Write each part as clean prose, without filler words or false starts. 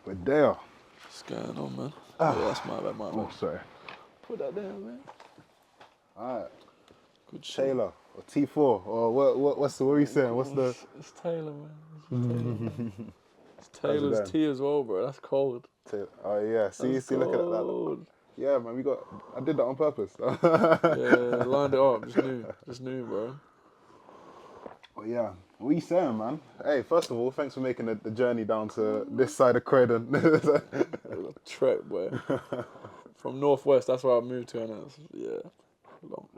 We're there. What's going on, man? Yeah, that's my bad, Oh, sorry. Put that down, man. Alright. Good shit. T4ylor or T4 or what are you saying? What's the... It's Taylor, man. It's Taylor, man. It's How's it Taylor's going? tea as well, bro. That's cold. Oh yeah, see, That's look at that. cold. Yeah, man, I did that on purpose. Yeah, lined it up. Just knew, bro. Well, yeah. What are you saying, man? Hey, first of all, thanks for making the journey down to this side of Croydon. Trek, boy. From Northwest, that's where I moved to, and it's, long.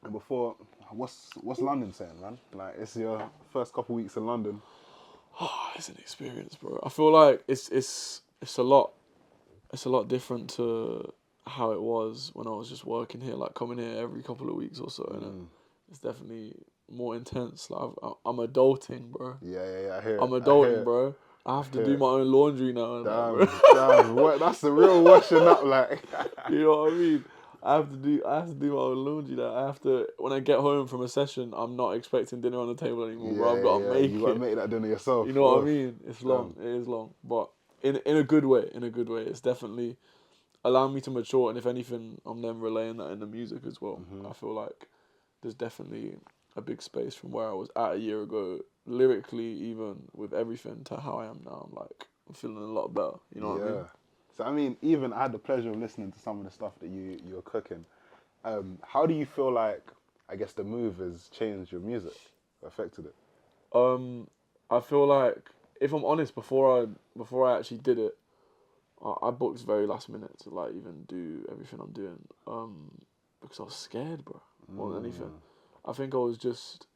And before, what's London saying, man? Like, it's your first couple weeks in London. It's an experience, bro. I feel like it's a lot different to how it was when I was just working here, like coming here every couple of weeks or so, and it's definitely more intense. Like I'm adulting, bro. Yeah, I hear it. I'm adulting, bro. I have to do my own laundry now. And Damn, what? That's the real washing up, like. You know what I mean? I have to do my own laundry now. I have to, when I get home from a session, I'm not expecting dinner on the table anymore, bro. I've got to make it. You got to make that dinner yourself. You know what I mean? It's long. It is long, but in a good way. In a good way. It's definitely allowing me to mature, and if anything, I'm then relaying that in the music as well. I feel like there's definitely a big space from where I was at a year ago, lyrically, even with everything, to how I am now. I'm feeling a lot better. You know what I mean? So I mean, even I had the pleasure of listening to some of the stuff that you're cooking. How do you feel like, I guess, the move has changed your music, affected it? I feel like, if I'm honest, before I actually did it, I booked very last minute to like even do everything I'm doing. Because I was scared, bro, more than anything. I think I was just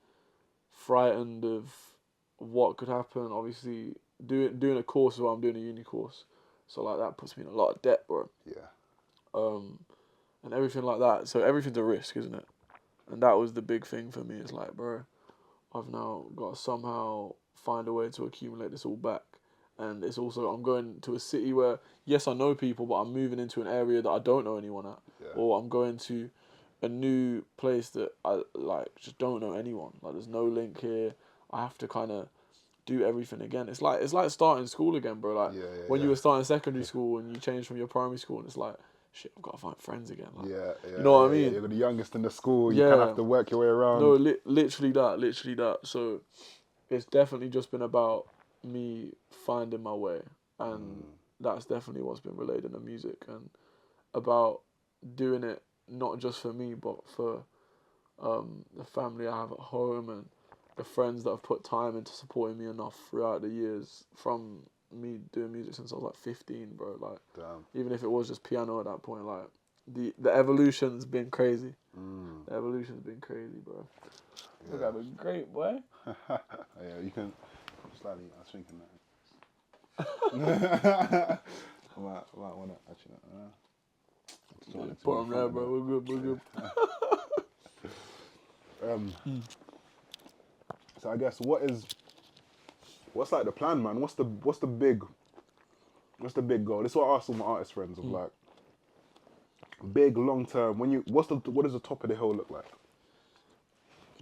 frightened of what could happen. Obviously, doing a course as well. I'm doing a uni course, so like that puts me in a lot of debt, bro. Yeah. And everything like that. So everything's a risk, isn't it? And that was the big thing for me. It's like, bro, I've now got to somehow find a way to accumulate this all back. And it's also, I'm going to a city where, yes, I know people, but I'm moving into an area that I don't know anyone at. Yeah. Or I'm going to a new place that I just don't know anyone. Like, there's no link here. I have to kind of do everything again. It's like starting school again, bro. Like when you were starting secondary school and you changed from your primary school, and it's like, shit, I've got to find friends again. Like, you know what I mean? You're the youngest in the school. You kind of have to work your way around. No, literally that. So it's definitely just been about me finding my way, and that's definitely what's been relayed in the music, and about doing it not just for me, but for the family I have at home and the friends that have put time into supporting me enough throughout the years, from me doing music since I was like 15, bro. Like, even if it was just piano at that point, like the evolution's been crazy. The evolution's been crazy, bro. Look, I've been great, boy. Yeah, you can slightly. I was thinking that. I might want to actually. Put them there, bro. We're good. So I guess what's like the plan, man? What's the big goal? This is what I ask all my artist friends of like big long term. What does the top of the hill look like?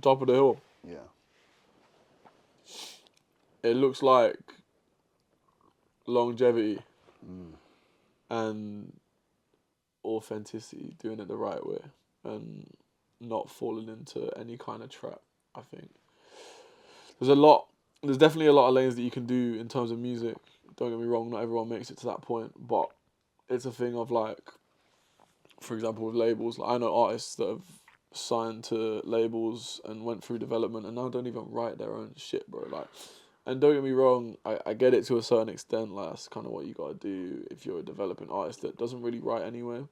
Top of the hill. Yeah. It looks like longevity and authenticity, doing it the right way and not falling into any kind of trap. I think there's definitely a lot of lanes that you can do in terms of music. Don't get me wrong, not everyone makes it to that point, but it's a thing of like, for example, with labels, like I know artists that have signed to labels and went through development and now don't even write their own shit, bro. Like, and don't get me wrong, I get it to a certain extent. Like, that's kind of what you gotta do if you're a developing artist that doesn't really write anyway.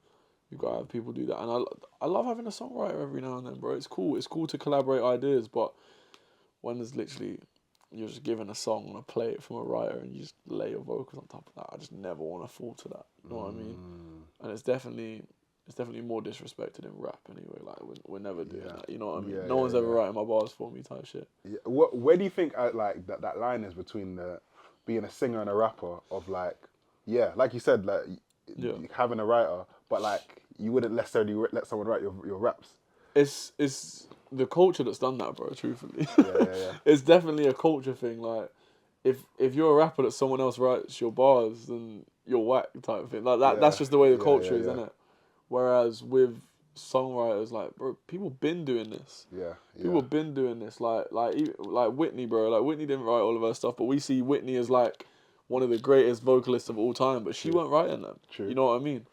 You gotta have people do that, and I love having a songwriter every now and then, bro. It's cool. It's cool to collaborate ideas, but when there's literally you're just given a song on a plate from a writer and you just lay your vocals on top of that, I just never want to fall to that. You know what I mean? And it's definitely more disrespected in rap anyway. Like we're never doing that. You know what I mean? No one's ever writing my bars for me type shit. Yeah. Where do you think like that line is between being a singer and a rapper? Of like, like you said, like having a writer, but like you wouldn't necessarily let someone write your raps. It's the culture that's done that, bro. Truthfully, Yeah. It's definitely a culture thing. Like, if you're a rapper that someone else writes your bars, then you're whack type of thing. Like that. That's Yeah, just the way the yeah, culture yeah, is, yeah. isn't it? Whereas with songwriters, like bro, people been doing this. Yeah, People have been doing this, like Whitney, bro. Like Whitney didn't write all of her stuff, but we see Whitney as like one of the greatest vocalists of all time. But she True. weren't writing them. True. You know what I mean?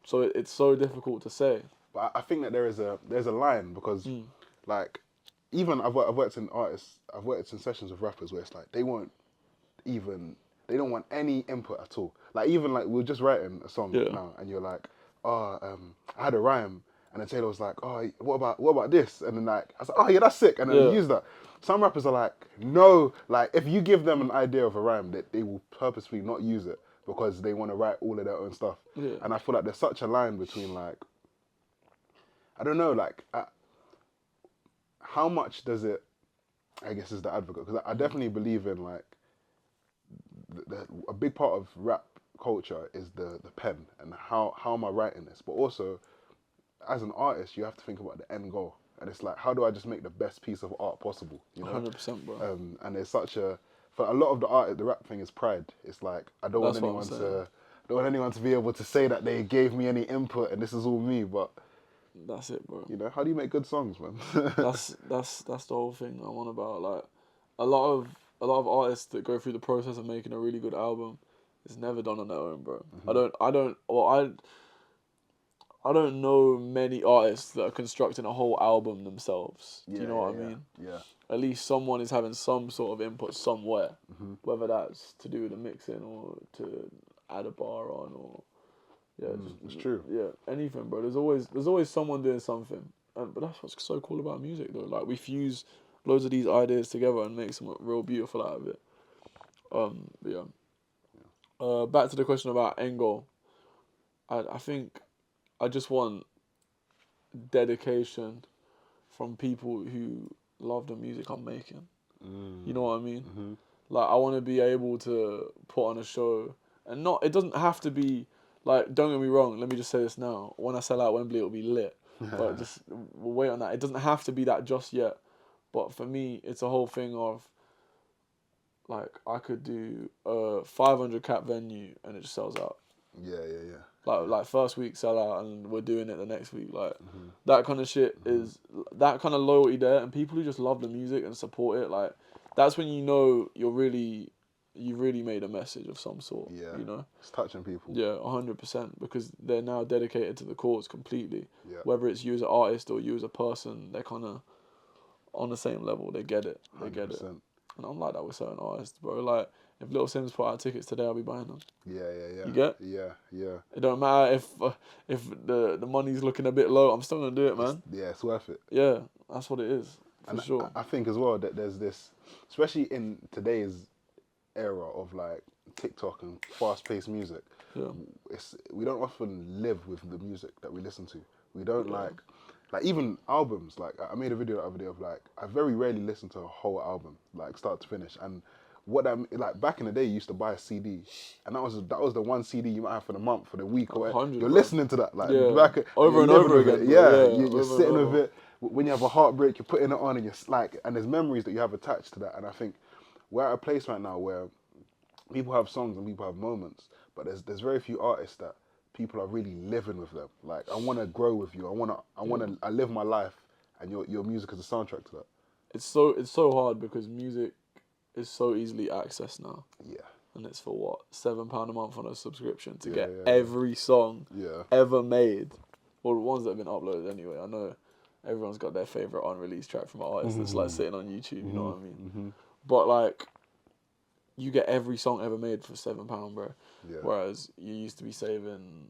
So it's so difficult to say. But I think that there's a line because like even I've worked in artists, I've worked in sessions with rappers where it's like they don't want any input at all. Like even like we're just writing a song now and you're like, I had a rhyme, and then Taylor was like, oh, what about this? And then like I was like, oh yeah, that's sick, and then we use that. Some rappers are like, no, like if you give them an idea of a rhyme, that they will purposefully not use it because they want to write all of their own stuff. Yeah. And I feel like there's such a line between like, I don't know, like how much does it, I guess, is the advocate, because I definitely believe in like a big part of rap culture is the pen and how am I writing this, but also as an artist you have to think about the end goal, and it's like, how do I just make the best piece of art possible, you know? 100%, bro. And there's such a, for a lot of the rap thing is pride. It's like I don't want anyone to be able to say that they gave me any input and this is all me, but that's it, bro. You know, how do you make good songs, man? that's the whole thing I'm on about. Like a lot of artists that go through the process of making a really good album, it's never done on their own, bro. I don't know many artists that are constructing a whole album themselves. Do you know what I mean? Yeah. At least someone is having some sort of input somewhere, whether that's to do with the mixing or to add a bar on or it's true. Yeah, anything, bro. There's always someone doing something, but that's what's so cool about music, though. Like we fuse loads of these ideas together and make something real beautiful out of it. But yeah. Back to the question about end goal. I think I just want dedication from people who love the music I'm making. You know what I mean? Mm-hmm. Like I want to be able to put on a show, and it doesn't have to be like. Don't get me wrong. Let me just say this now. When I sell out Wembley, it'll be lit. But we'll wait on that. It doesn't have to be that just yet. But for me, it's a whole thing of like I could do a 500 cap venue and it just sells out. Yeah. Like first week sell out and we're doing it the next week. Like that kind of shit is that kind of loyalty there, and people who just love the music and support it. Like that's when you know you really made a message of some sort. Yeah. You know, it's touching people. Yeah, 100%, because they're now dedicated to the cause completely. Yeah. Whether it's you as an artist or you as a person, they're kind of on the same level. They get it. They 100%. Get it. And I'm like that with certain artists, bro. Like, if Little Sims put out tickets today, I'll be buying them. Yeah. You get? Yeah. It don't matter if the money's looking a bit low, I'm still going to do it, man. It's worth it. Yeah, that's what it is, for sure. I think as well that there's this, especially in today's era of like TikTok and fast-paced music, we don't often live with the music that we listen to. We don't like even albums. Like I made a video the other day of like I very rarely listen to a whole album like start to finish. And what like back in the day, you used to buy a CD, and that was the one CD you might have for the month, for the week, or you're listening to that like back over and over again. You're sitting with it. When you have a heartbreak, you're putting it on, and you're like, and there's memories that you have attached to that. And I think we're at a place right now where people have songs and people have moments, but there's very few artists that people are really living with them. Like, I want to grow with you. I live my life, and your music is a soundtrack to that. It's so hard because music is so easily accessed now. Yeah. And it's for what, £7 a month on a subscription to get every song ever made, or the ones that have been uploaded anyway. I know everyone's got their favorite unreleased track from an artist that's like sitting on YouTube. You know what I mean? But like, you get every song ever made for £7, bro. Yeah. Whereas you used to be saving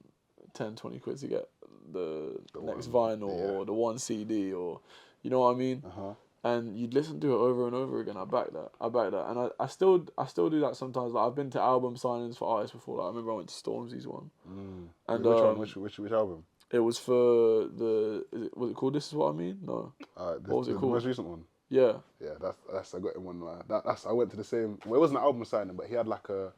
10, 20 quid to get the next vinyl or the one CD, or you know what I mean? And you'd listen to it over and over again. I back that. And I still do that sometimes. Like I've been to album signings for artists before. Like I remember I went to Stormzy's one. And which one? Which album? It was for was it called This Is What I Mean? No. What was it called? The most recent one. Yeah. Yeah, that's I got him one. I went to the same. Well, it wasn't an album signing, but he had like a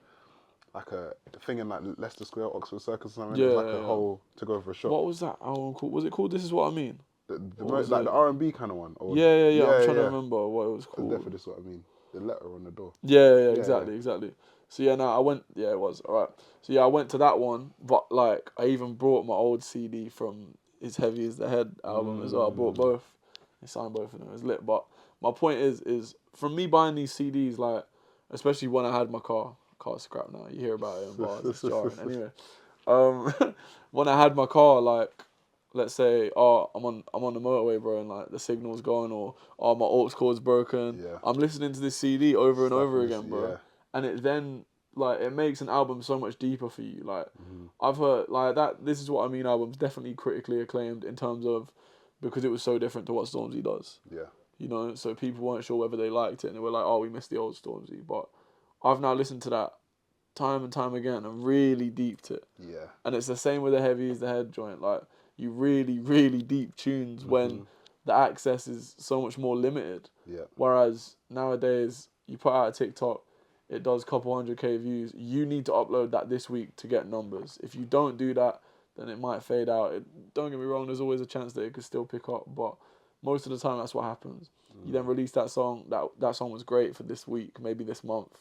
thing in like Leicester Square, Oxford Circus, or something. Yeah, it was like a whole to go for a shot. What was that album called? Was it called This Is What I Mean? The R&B kind of one. Or, yeah. I'm trying to remember what it was called. Definitely This Is What I Mean. the letter on the door. Yeah, Yeah, exactly. So yeah, no, I went. Yeah, it was alright. So yeah, I went to that one, but like I even brought my old CD from his Heavy Is the Head album as well. I brought both. I signed both of them. It was lit. But my point is from me buying these CDs, like especially when I had my car's scrap now. You hear about it in bars. It's jarring. Anyway, when I had my car, like let's say, oh, I'm on the motorway, bro, and like the signal's gone, or oh, my aux cord's broken. Yeah. I'm listening to this CD over and over Slapping this- again, bro, yeah. and it then like it makes an album so much deeper for you. Like Mm-hmm. I've heard like that. This Is What I Mean album's definitely critically acclaimed in terms of because it was so different to what Stormzy does. Yeah. You know, so people weren't sure whether they liked it, and they were like, oh, we missed the old Stormzy. But I've now listened to that time and time again and really deeped it. Yeah. And it's the same with the Heavy Is the Head joint. Like you really, really deep tunes when the access is so much more limited. Yeah. Whereas nowadays you put out a TikTok, it does a couple 100K views. You need to upload that this week to get numbers. If you don't do that, then it might fade out. Don't get me wrong, there's always a chance that it could still pick up, but most of the time that's what happens. You then release that song, that song was great for this week, maybe this month,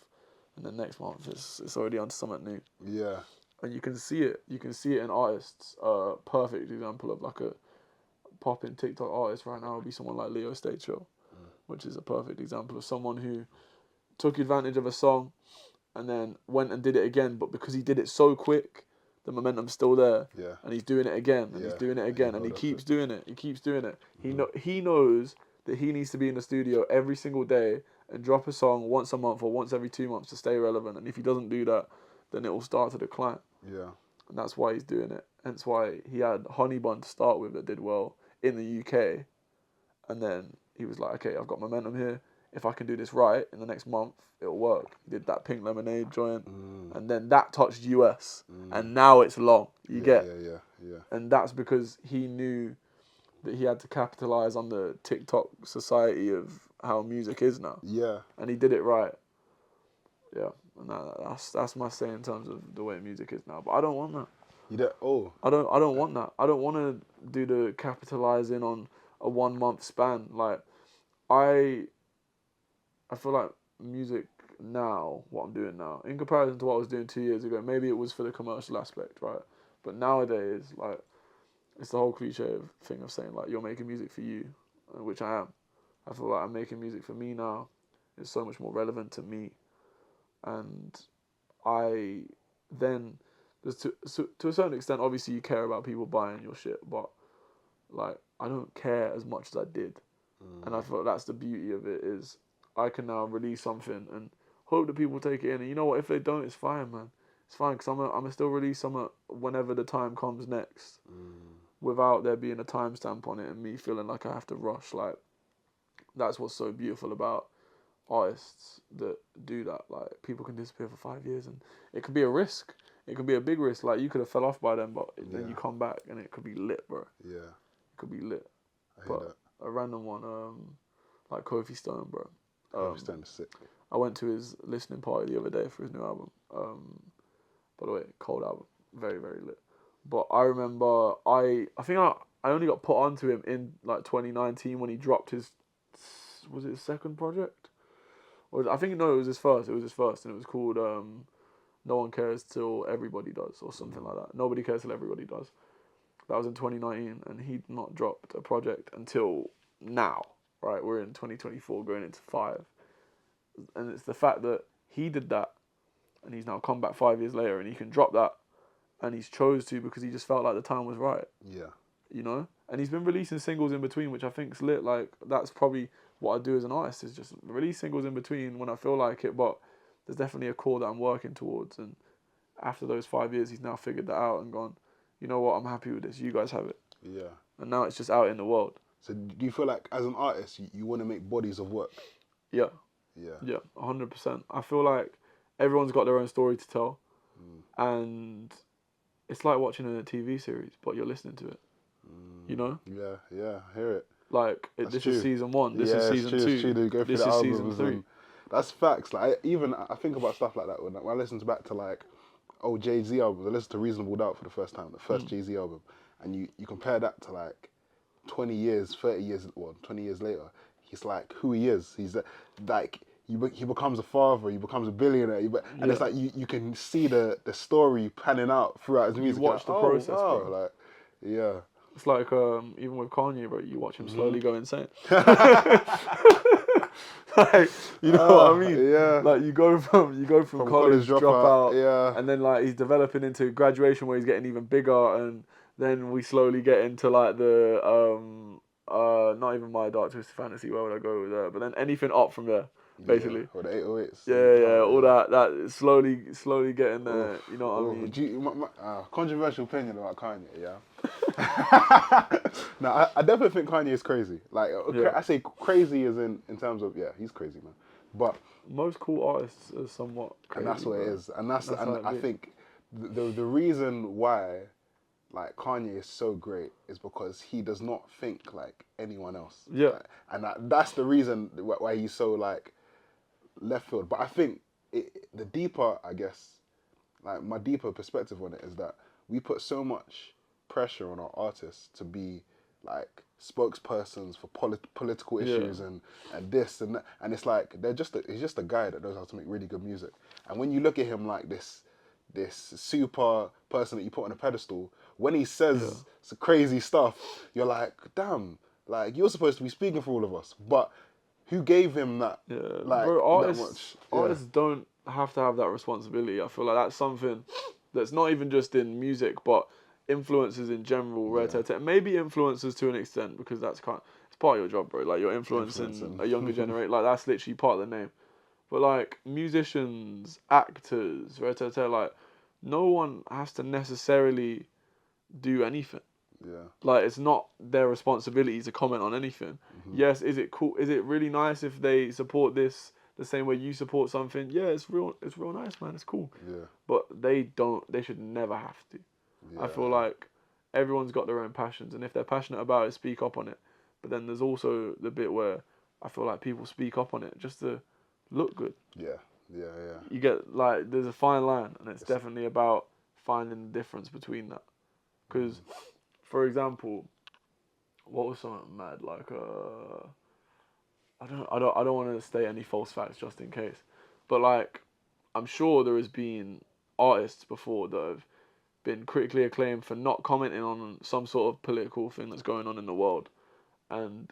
and then next month it's already onto something new. Yeah. And you can see it. You can see it in artists. Perfect example of like a popping TikTok artist right now would be someone like Leo State Show, which is a perfect example of someone who took advantage of a song and then went and did it again. But because he did it so quick, the momentum's still there. Yeah. And he's doing it again, and he's doing it again, and he keeps doing it. He keeps doing it. He knows that he needs to be in the studio every single day and drop a song once a month or once every 2 months to stay relevant. And if he doesn't do that, then it will start to decline. Yeah. And that's why he's doing it. Hence why he had Honey Bun to start with that did well in the UK. And then he was like, okay, I've got momentum here. If I can do this right in the next month, it'll work. He did that Pink Lemonade joint. And then that touched US. And now it's long. You get? Yeah. And that's because he knew that he had to capitalize on the TikTok society of how music is now. Yeah. And he did it right. Yeah. And that's my say in terms of the way music is now. But I don't want that. You don't. Oh. I don't want that. I don't want to do the capitalizing on a 1 month span. Like I feel like music now, what I'm doing now, in comparison to what I was doing 2 years ago, maybe it was for the commercial aspect, right? But nowadays, like, it's the whole cliche thing of saying, like, you're making music for you, which I am. I feel like I'm making music for me now. It's so much more relevant to me. And I then, to a certain extent, obviously you care about people buying your shit, but, like, I don't care as much as I did. And I feel like that's the beauty of it is I can now release something and hope that people take it in. And you know what? If they don't, it's fine, man. It's fine because I'm gonna still release something whenever the time comes next, without there being a timestamp on it and me feeling like I have to rush. Like that's what's so beautiful about artists that do that. Like people can disappear for 5 years and it could be a risk. It could be a big risk. Like you could have fell off by then, but then you come back and it could be lit, bro. Yeah. It could be lit. I hear that. A random one, like Kofi Stone, bro. Kofi Stone is sick. I went to his listening party the other day for his new album. By the way, cold album, very very lit. But I remember I think I only got put onto him in like 2019 when he dropped his, was it his second project? Or I think no, it was his first. It was his first, and it was called No One Cares Till Everybody Does or something like that. Nobody Cares Till Everybody Does. That was in 2019, and he'd not dropped a project until now. Right, we're in 2024, going into 5, and it's the fact that he did that, and he's now come back 5 years later, and he can drop that, and he's chose to because he just felt like the time was right. Yeah. You know, and he's been releasing singles in between, which I think's lit. Like that's probably what I do as an artist is just release singles in between when I feel like it. But there's definitely a core that I'm working towards, and after those 5 years, he's now figured that out and gone, you know what, I'm happy with this. You guys have it. Yeah. And now it's just out in the world. So do you feel like as an artist, you want to make bodies of work? Yeah. Yeah. Yeah, 100%. I feel like everyone's got their own story to tell, and it's like watching a TV series, but you're listening to it. You know? Yeah, I hear it. Like this is season 1. This is season 2. It's true. They go through This the is albums season 3. and that's facts. Like I think about stuff like that when I listen back to like old Jay-Z albums. I listened to Reasonable Doubt for the first time, the first Jay-Z album, and you compare that to like 20 years, 30 years, 20 years later. He's like who he is. He's like he becomes a father, he becomes a billionaire, and it's Yeah. like you can see the story panning out throughout his music. You You're watch like, the oh process, wow, bro. like yeah. It's like even with Kanye, bro. You watch him slowly go insane. Like, you know what I mean? Yeah. Like you go from From college college dropout, dropout, yeah. and then like he's developing into graduation where he's getting even bigger, and then we slowly get into like the not even My Dark Twisted Fantasy. Where would I go with that? But then anything up from there, basically. Yeah, or the 808s. Yeah, all that is slowly getting there. You know what I mean? Do you, controversial opinion about Kanye, yeah. No, I definitely think Kanye is crazy. Like, Yeah. I say crazy as in terms of, yeah, he's crazy, man. But Most cool artists are somewhat crazy. and that's what it is, and That's how and it I be. think the reason why like Kanye is so great is because he does not think like anyone else. Yeah. Like, and that's the reason why he's so like left field. But I think the deeper, I guess, like my deeper perspective on it is that we put so much pressure on our artists to be like spokespersons for political issues and this and that. And it's like he's just a guy that knows how to make really good music. And when you look at him like this super person that you put on a pedestal, when he says some crazy stuff, you're like, damn, like you're supposed to be speaking for all of us. But who gave him that? Yeah, like bro, that much? artists don't have to have that responsibility. I feel like that's something that's not even just in music, but influencers in general. Maybe influencers to an extent because it's part of your job, bro. Like you're influencing a younger generation. Like that's literally part of the name. But like musicians, actors, like no one has to necessarily do anything. Yeah. Like it's not their responsibility to comment on anything. Yes, is it cool? Is it really nice if they support this the same way you support something? Yeah, it's real nice, man. It's cool. Yeah. But they should never have to. Yeah. I feel like everyone's got their own passions, and if they're passionate about it, speak up on it. But then there's also the bit where I feel like people speak up on it just to look good. Yeah. Yeah. Yeah. You get like there's a fine line, and it's definitely about finding the difference between that. Because, for example, what was something mad like I don't want to state any false facts just in case, but like I'm sure there has been artists before that have been critically acclaimed for not commenting on some sort of political thing that's going on in the world, and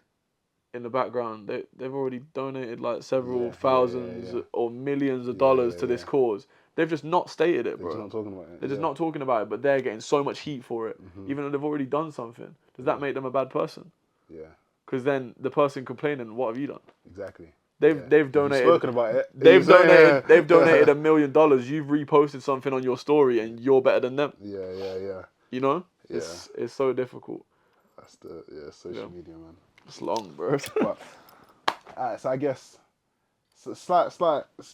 in the background they've already donated like several thousands or millions of dollars to this cause. They've just not stated it, bro. They're just not talking about it. They're just not talking about it, but they're getting so much heat for it, even though they've already done something. Does that make them a bad person? Yeah. Because then the person complaining, what have you done? Exactly. They've donated. You've spoken about it. They've donated $1 million. You've reposted something on your story, and you're better than them. Yeah. You know, Yeah. it's so difficult. That's the social media, man. It's long, bro. But alright, so I guess slight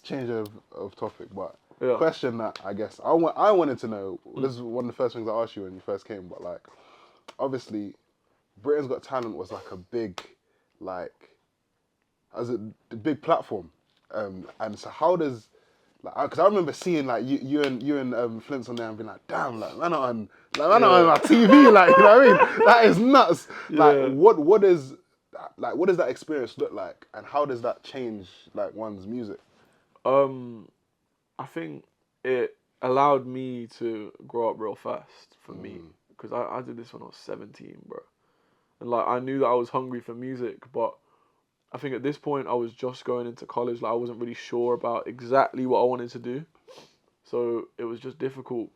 change of topic, but question that I guess I wanted to know. This is one of the first things I asked you when you first came, but like obviously Britain's Got Talent was like a big the big platform, and so how does because I remember seeing like you and Flint's on there and being like, damn, like man are on my TV, like you know what I mean? That is nuts. Like what does that experience look like, and how does that change like one's music? I think it allowed me to grow up real fast for me, because I did this when I was 17, bro, and like I knew that I was hungry for music, but I think at this point I was just going into college. Like I wasn't really sure about exactly what I wanted to do, so it was just difficult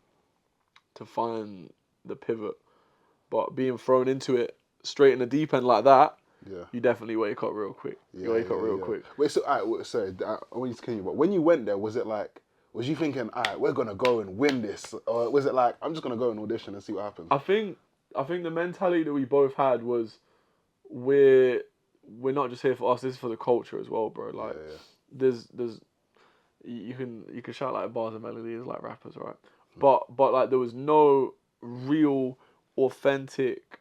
to find the pivot. But being thrown into it straight in the deep end like that, you definitely wake up real quick. You wake up real quick. Wait, so sorry, I want you to continue. But when you went there, was it like, was you thinking, alright, we're gonna go and win this, or was it like, I'm just gonna go and audition and see what happens? I think the mentality that we both had was we're not just here for us. This is for the culture as well, bro. Like there's you can shout like bars and melodies like rappers, right? But like there was no real authentic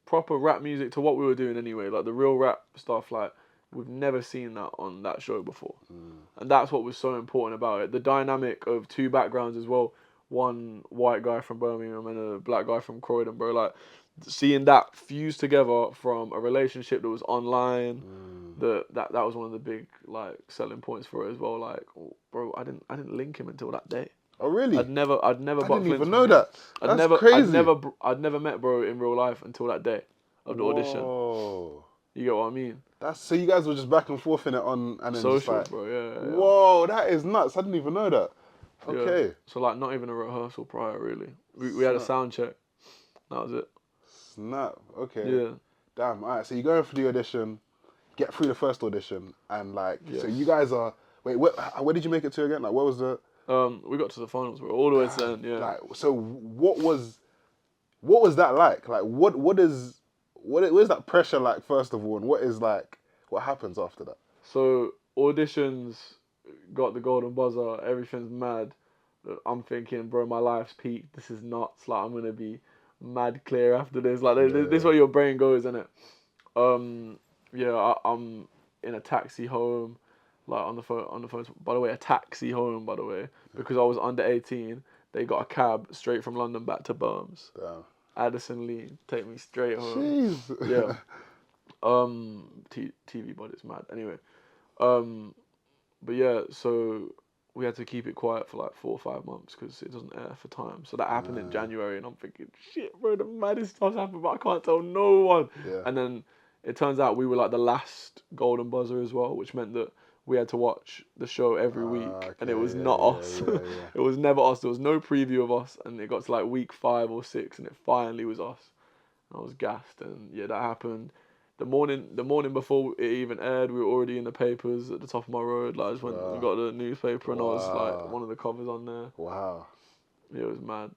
proper rap music to what we were doing anyway. Like the real rap stuff, like we've never seen that on that show before, and that's what was so important about it. The dynamic of two backgrounds as well. One white guy from Birmingham and a black guy from Croydon, bro. Like seeing that fused together from a relationship that was online, that was one of the big like selling points for it as well. Like, oh, bro, I didn't link him until that day. Oh really? I'd never I butt didn't flinch even know that. That's I'd crazy. never met bro in real life until that day of the audition. Whoa. You get what I mean? That's so you guys were just back and forth in it and then just Social, like, bro. Yeah. whoa, that is nuts. I didn't even know that. Okay. Yeah. So like, not even a rehearsal prior, really. We had a sound check. That was it. Snap. Okay. Yeah. Damn. All right. So you go in for the audition, get through the first audition, and like, so Yes. you guys are. Wait, where did you make it to again? Like, what was the? We got to the finals, bro. All the way to the end. Yeah. Like, so what was that like? Like, what is that pressure like? First of all, and what happens after that? So auditions got the golden buzzer. Everything's mad. I'm thinking, bro, my life's peaked. This is nuts. Like, I'm gonna be mad clear after this. Like, this is where your brain goes, isn't it? Yeah, I'm in a taxi home, like on the phone. By the way, a taxi home. By the way, because I was under 18, they got a cab straight from London back to Birms. Damn. Addison Lee, take me straight home. Jeez. Yeah. TV budget's mad. Anyway, but yeah, so we had to keep it quiet for like 4 or 5 months because it doesn't air for time. So that happened in January, and I'm thinking, shit, bro, the maddest stuff's happened, but I can't tell no one. Yeah. And then it turns out we were like the last golden buzzer as well, which meant that we had to watch the show every week, and it was not us. Yeah. It was never us. There was no preview of us, and it got to like week 5 or 6, and it finally was us. And I was gassed, and yeah, that happened. The morning before it even aired, we were already in the papers at the top of my road. Like, I just went and got the newspaper, and I was like one of the covers on there. Wow. Yeah, it was mad.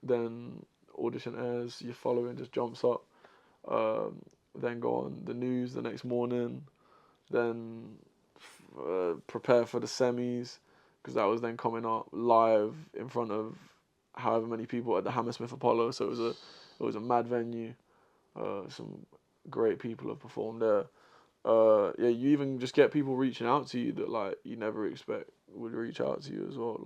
Then audition airs, your following just jumps up. Then go on the news the next morning. Then prepare for the semis, because that was then coming up live in front of however many people at the Hammersmith Apollo. So it was a mad venue. Some great people have performed there. Yeah, you even just get people reaching out to you that like you never expect would reach out to you as well.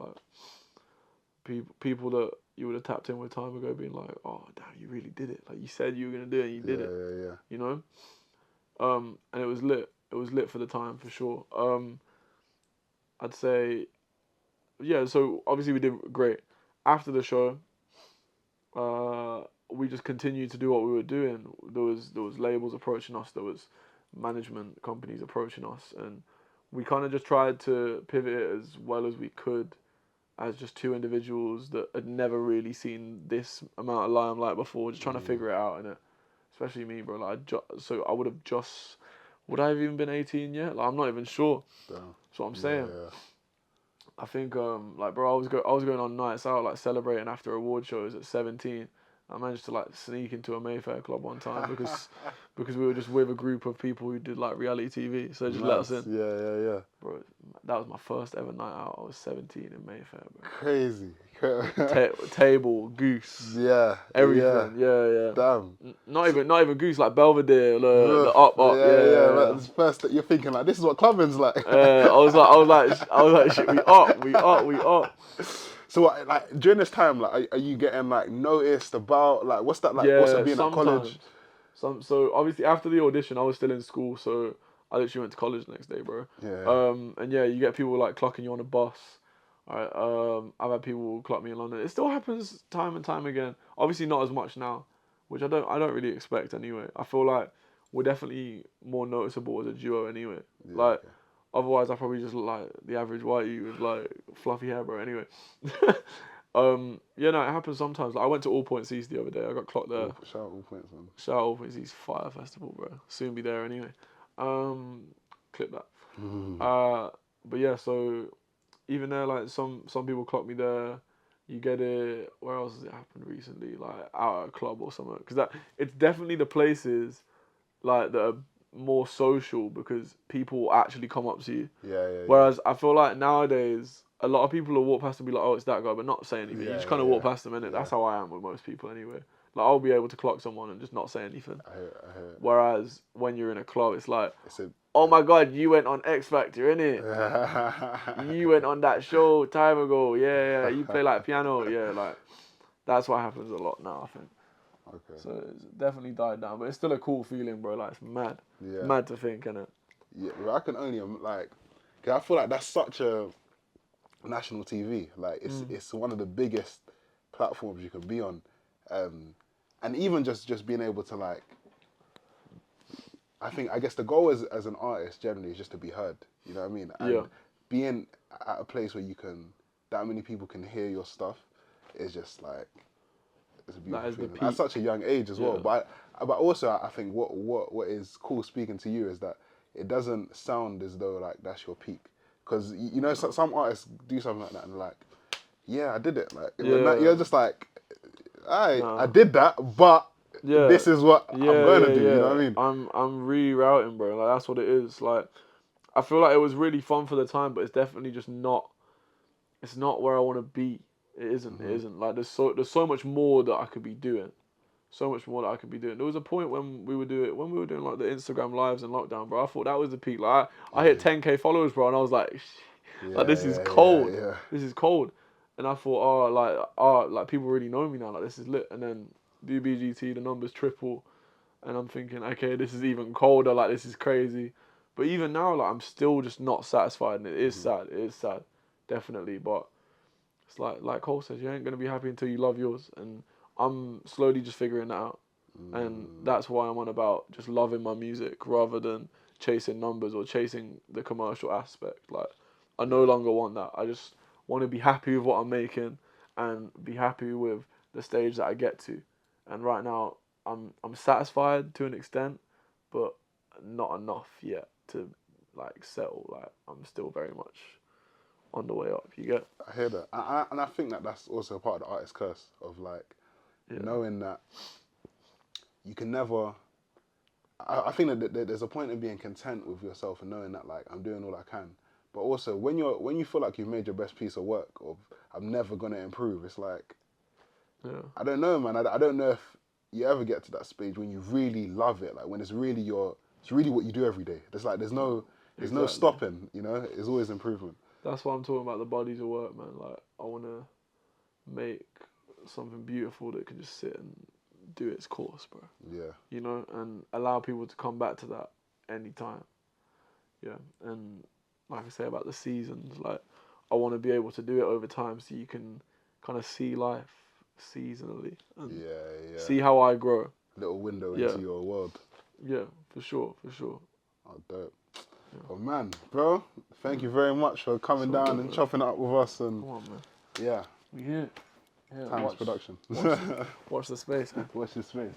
Like people that you would have tapped in with time ago, being like, "Oh, damn, you really did it! Like you said you were gonna do it, and you did it." Yeah. You know, and it was lit. It was lit for the time for sure. I'd say, yeah. So obviously we did great. After the show, we just continued to do what we were doing. There was labels approaching us. There was management companies approaching us, and we kind of just tried to pivot it as well as we could, as just 2 individuals that had never really seen this amount of limelight before, just trying to figure it out, innit? Especially me, bro. Like, so I would I have even been 18 yet? Like, I'm not even sure. Damn. That's what I'm saying. Yeah. I think, like, bro, I was going on nights out, like, celebrating after award shows at 17. I managed to like sneak into a Mayfair club one time because we were just with a group of people who did like reality TV, so they just let us in. Yeah. Bro, that was my first ever night out. I was 17 in Mayfair, bro. Crazy. Table, goose. Yeah. Everything. Yeah. Damn. Not even goose, like Belvedere, the up. Yeah. That's first that you're thinking like, this is what clubbing's like. I was like, shit, we up. So like during this time, like, are you getting like noticed about like what's that like? Yeah, what's it being sometimes. at college? So obviously after the audition, I was still in school, so I literally went to college the next day, bro. Yeah. And yeah, you get people like clocking you on a bus. Alright. I've had people clock me in London. It still happens time and time again. Obviously not as much now, which I don't really expect anyway. I feel like we're definitely more noticeable as a duo anyway. Yeah, like. Okay. Otherwise, I probably just look like the average whitey with like fluffy hair, bro. Anyway, yeah, no, it happens sometimes. Like, I went to All Points East the other day. I got clocked there. Shout out All Points, man. Shout out All Points East Fire Festival, bro. Soon be there anyway. Clip that. But yeah, so even there, like some people clock me there. You get it. Where else has it happened recently? Like out at a club or something. Because it's definitely the places like that are more social, because people actually come up to you. Yeah. Whereas I feel like nowadays a lot of people will walk past and be like, "Oh, it's that guy," but not say anything. You just kind of walk past them, innit? That's how I am with most people anyway. Like, I'll be able to clock someone and just not say anything. I hear it. Whereas when you're in a club, it's like, "Oh my God, you went on X Factor, innit? You went on that show time ago. Yeah. You play like piano. Yeah, like that's what happens a lot now, I think." Okay. So it's definitely died down, but it's still a cool feeling, bro. Like, it's mad. Yeah. Mad to think, innit? Yeah, well, I can only like, 'cause I feel like that's such a national TV. Like it's one of the biggest platforms you can be on, and even just being able to like, I guess the goal as an artist generally is just to be heard. You know what I mean? And Yeah. being at a place where that many people can hear your stuff is just like, it's a That beautiful is the feeling. At such a young age as well. Yeah. But also I think what is cool speaking to you is that it doesn't sound as though like that's your peak. Because you know some artists do something like that and like, yeah, I did it. Like Yeah. you're just like, I Nah. did that, but Yeah. this is what I'm going to do. You know what I mean? I'm rerouting, bro. Like, that's what it is. Like, I feel like it was really fun for the time, but it's definitely just not. It's not where I want to be. It isn't. It isn't. Like, there's so much more that I could be doing. So much more that I could be doing. There was a point when we were doing like the Instagram lives in lockdown, bro. I thought that was the peak. Like, I hit 10K followers, bro, and I was like, like, this is cold. Yeah. This is cold. And I thought, like people really know me now. Like, this is lit. And then do BGT, the numbers triple, and I'm thinking, okay, this is even colder. Like, this is crazy. But even now, like, I'm still just not satisfied, and it is sad. It is sad, definitely. But it's like Cole says, you ain't gonna be happy until you love yours, and I'm slowly just figuring that out. And that's why I'm on about just loving my music rather than chasing numbers or chasing the commercial aspect. Like, I no longer want that. I just want to be happy with what I'm making and be happy with the stage that I get to. And right now, I'm satisfied to an extent, but not enough yet to like settle. Like, I'm still very much on the way up. You get? I hear that, and I think that's also part of the artist's curse of like knowing that you can never. I think that there's a point in being content with yourself and knowing that like I'm doing all I can, but also when you feel like you've made your best piece of work of I'm never gonna improve, it's like I don't know, man. I don't know if you ever get to that stage when you really love it, like when it's really what you do every day. There's no stopping, you know. It's always improvement. That's why I'm talking about the bodies of work, man. Like, I want to make something beautiful that can just sit and do its course, bro. Yeah. You know, and allow people to come back to that anytime. Yeah, and like I say about the seasons, like, I want to be able to do it over time so you can kind of see life seasonally and see how I grow. Little window into your world. Yeah, for sure. Oh, dope. Oh man, bro, thank you very much for coming down and chopping it up with us. And come on, man. Yeah. We here. Times production. Watch the space, man. Watch the space.